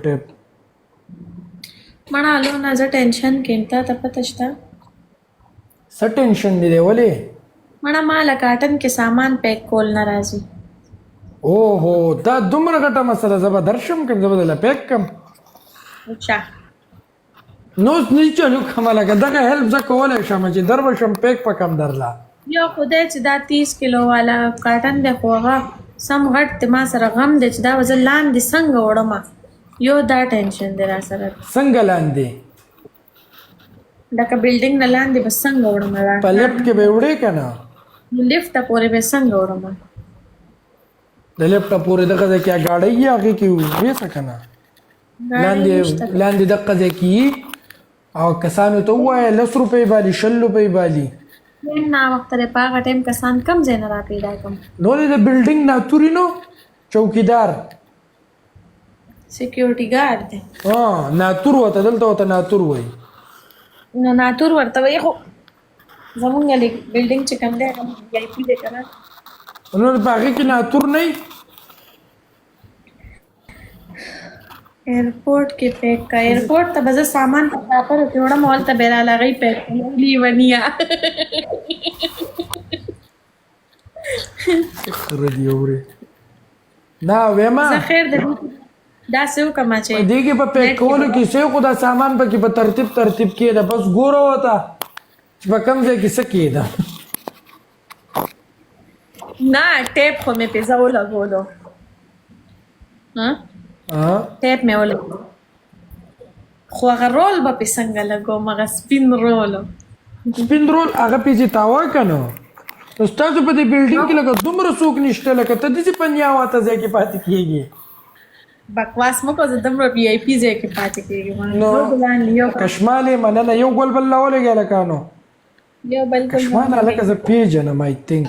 ټیپ مړه لونه زه ټینشن کې تا ته پته شته څه ټینشن دی ولې مړه ما له کاټن کې سامان پیک کول نه راځي اوهو دا دومره غټه مسله زه به درشم کوم زه به دله پیک کم اچھا نو اوس نه چلو کومه لکه دغه هیلپ زه کولی شم چې در به شم پیک په کم درله یو خدای چې دا 30 کیلو والا کاټن دی خو هغه سم غټ دی ما سره غم دی چې دا به زه لاندې څنګه وړم یو دا ټینشن دی را سره څنګه لاندې لکه بلډینګ نه لاندې به څنګه وړم په لیفټ کې به وړې که نه لیفټ ته پورې به څنګه وړم د لیفټ پورې دغه ځای کې ګاډۍ وي هغې کې ویسه که نه لاندې دغه ځای کې او کسانو ته ووایه 10 روپۍ بالي 20 روپۍ بالي نا وخت لري په هغه ټایم کسان کم ځای نه را پیدا کوم نو د بلډینګ ناتوري نو چوکیدار سکیورټي ګارد دی ناتور وته دلته وته ناتور وایي نو ناتور ورته وایي خو زمونږ بلډینګ چې کوم دی هغه وی آی پي دی که نه نو په هغې کې ناتور نه وي ایرپورټ کې پیک کا ایرپورټ ته به زه سامان په کاپر کې وړم هلته به را لغی پیک لیونیه خره دې اورې نه ویما زه خیر د داسې وکړم چې دې کې په پیک کولو کې څه خو دا سامان پکې په ترتیب کېده بس ګوره وته چې په کوم ځای کې څه کېده نه ټیپ خو مې پې زه ولګولو ټیپ مې ولګولو خو هغه رول به پې څنګه لګوم هغه سپین رول هغه پې چې تاوا که نه نو ستاسو په دې بلډینګ کې لکه دومره څوک نشته لکه ته داسې په نیاواته ځای کې پاتې کېږي بکواس مه کوه زه دومره وی آی پي ځای کې پاتې کېږم کشمالې مننه یو ګل بل لا ولګیا لکانو یو بل کشمال هلکه زه پیژنم آی تھنک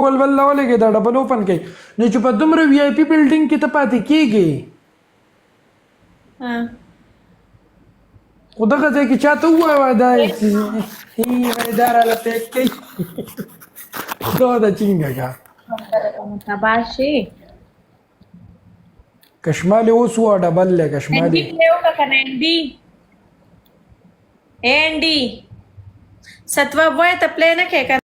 ګل بل لا ولګې دا ډبل اوپن کوي نو چې په دومره وی آی پي بلډینګ کې ته پاتې کېږي خو دغه ځای کې چاته ووایه دا دا راله پیک کوي دا ده چینګه کا تباه شي کشمالې اوس وه ډبل دی کشمالې پلے وکړه که نه انډي ستوه وایه ته پلے نه کوې که